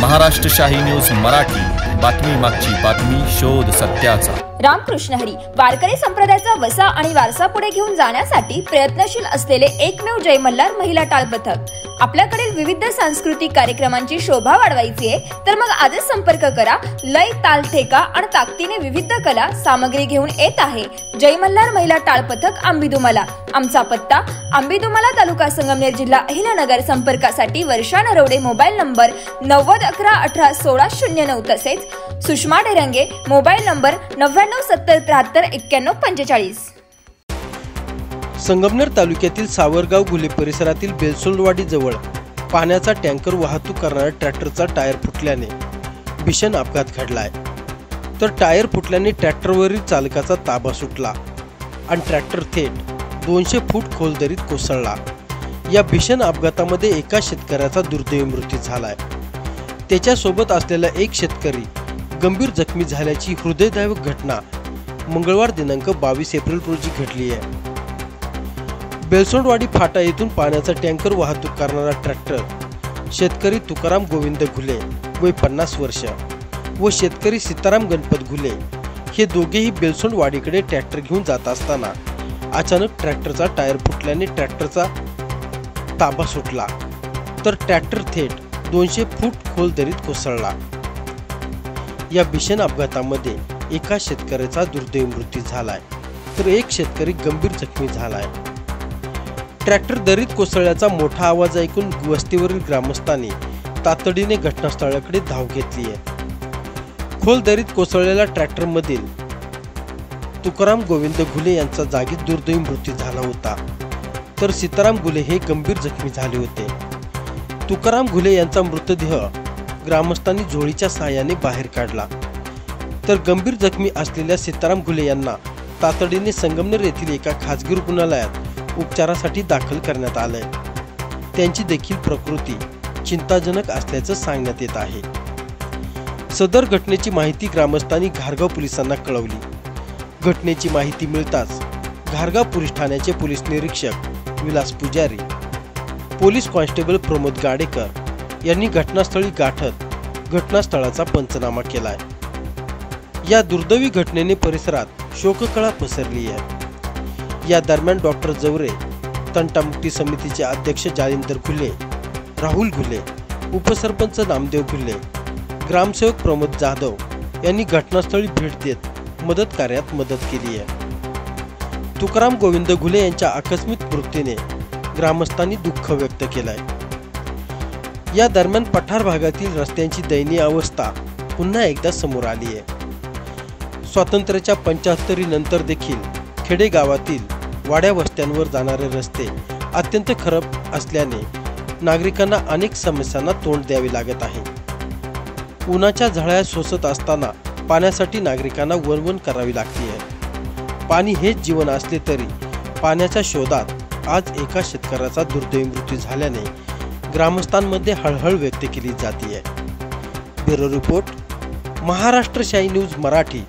महाराष्ट्र शाही न्यूज मराठी, बातमी मागची बातमी, शोध सत्याचा। रामकृष्ण हरी वारकरी संप्रदायाचा वसा आणि वारसा पुढे घेऊन जाण्यासाठी प्रयत्नशील असलेले एकमेव जय मल्हार महिला टाळ पथक। आपल्याकडील विविध सांस्कृतिक कार्यक्रमांची शोभा वाढवायची आहे तर मग आजच संपर्क करा। लय, ताल, ठेका आणि ताकदीने विविध कला सामग्री घेऊन येत आहे जय मल्हार महिला टाळ पथक आंबीदुमाला। आमचा पत्ता आंबीदुमाला, तालुका संगमनेर, जिल्हा अहिल्यानगर। संपर्कासाठी वर्षा नरवडे, मोबाईल नंबर 9011181609, तसेच सुषमा डेरंगे, मोबाईल नंबर 9970739145। संगमनेर तालुक्यातील सावरगाव घुले परिसरातील बेलसोंडवाडी जवळ पाण्याचा टँकर वाहतूक करणाऱ्या ट्रॅक्टरचा टायर फुटल्याने भीषण अपघात घडलाय। तर टायर फुटल्याने ट्रॅक्टरवरील चालकाचा ताबा सुटला आणि ट्रॅक्टर थेट 200 फूट खोल दरीत कोसळला। या भीषण अपघातामध्ये एका शेतकऱ्याचा दुर्दैवी मृत्यू झालाय। त्याच्यासोबत असलेला एक शेतकरी गंभीर जखमी झाल्याची हृदयद्रावक घटना मंगळवार दिनांक 22 एप्रिल रोजी घडली आहे। बेलसोंडवाडी फाटा येथून पाण्याचा टँकर वाहतूक करणारा ट्रॅक्टर शेतकरी तुकाराम गोविंद घुले वय 50 वर्ष व शेतकरी सीताराम गणपत घुले हे दोघेही बेलसोंडवाडीकडे ट्रॅक्टर घेऊन जात असताना अचानक ट्रॅक्टरचा टायर फुटल्याने ट्रॅक्टरचा ताबा सुटला, तर ट्रॅक्टर थेट 200 फूट खोल दरीत कोसळला। या भीषण अपघातामध्ये एका शेतकऱ्याचा दुर्दैवी मृत्यू झालाय तर एक शेतकरी गंभीर जखमी झालाय। ट्रॅक्टर दरीत कोसळल्याचा मोठा आवाज ऐकून वस्तीवरील ग्रामस्थांनी तातडीने घटनास्थळाकडे धाव घेतली आहे। खोल दरीत कोसळलेल्या ट्रॅक्टरमधील तुकाराम गोविंद घुले यांचा जागीच दुर्दैवी मृत्यू झाला होता, तर सीताराम घुले हे गंभीर जखमी झाले होते। तुकाराम घुले यांचा मृतदेह ग्रामस्थांनी झोळीच्या सहाय्याने बाहेर काढला, तर गंभीर जखमी असलेल्या सीताराम घुले यांना तातडीने संगमनेर येथील एका खासगी रुग्णालयात उपचारासाठी दाखल करण्यात आले। त्यांची देखील प्रकृती चिंताजनक असल्याचं सांगण्यात येत आहे। सदर घटनेची माहिती ग्रामस्थांनी घारगाव पोलिसांना कळवली। घटनेची माहिती मिळताच घारगाव पोलीस ठाण्याचे पोलीस निरीक्षक विलास पुजारी, पोलीस कॉन्स्टेबल प्रमोद गाडेकर यांनी घटनास्थळी गाठत घटनास्थळाचा पंचनामा केलाय। या दुर्दैवी घटनेने परिसरात शोककळा पसरली आहे। या दरम्यान डॉक्टर जवरे, तंटामुक्ती समितीचे अध्यक्ष जालिंदर घुले, राहुल घुले, उपसरपंच नामदेव घुले, ग्रामसेवक प्रमोद जाधव यांनी घटनास्थळी भेट देत मदत कार्यात मदत केली आहे। तुकाराम गोविंद घुले यांच्या आकस्मिक मृत्यूने ग्रामस्थांनी दुःख व्यक्त केलंय। या दरम्यान पठार भागातील रस्त्यांची दयनीय अवस्था पुन्हा एकदा समोर आली आहे। स्वातंत्र्याच्या 75 नंतर देखील खेडेगावातील वाड्या वस्त्यांवर जाणारे रस्ते अत्यंत खराब असल्याने नागरिकांना अनेक समस्यांना तोंड द्यावे लागत आहे। उन्हाच्या झळा सोसत असताना पाण्यासाठी नागरिकांना वणवण करावी लागते आहे। पाणी हेच जीवन असले तरी पाण्याच्या शोधात आज एका शेतकऱ्याचा दुर्दैवी मृत्यू झाल्याने ग्रामस्थांमध्ये हळहळ व्यक्त केली जाते आहे। ब्युरो रिपोर्ट, महाराष्ट्र शाही न्यूज मराठी,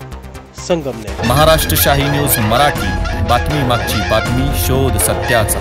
संगमनेर। महाराष्ट्र शाही न्यूज मराठी, बातमी मागची बातमी, शोध सत्याचा।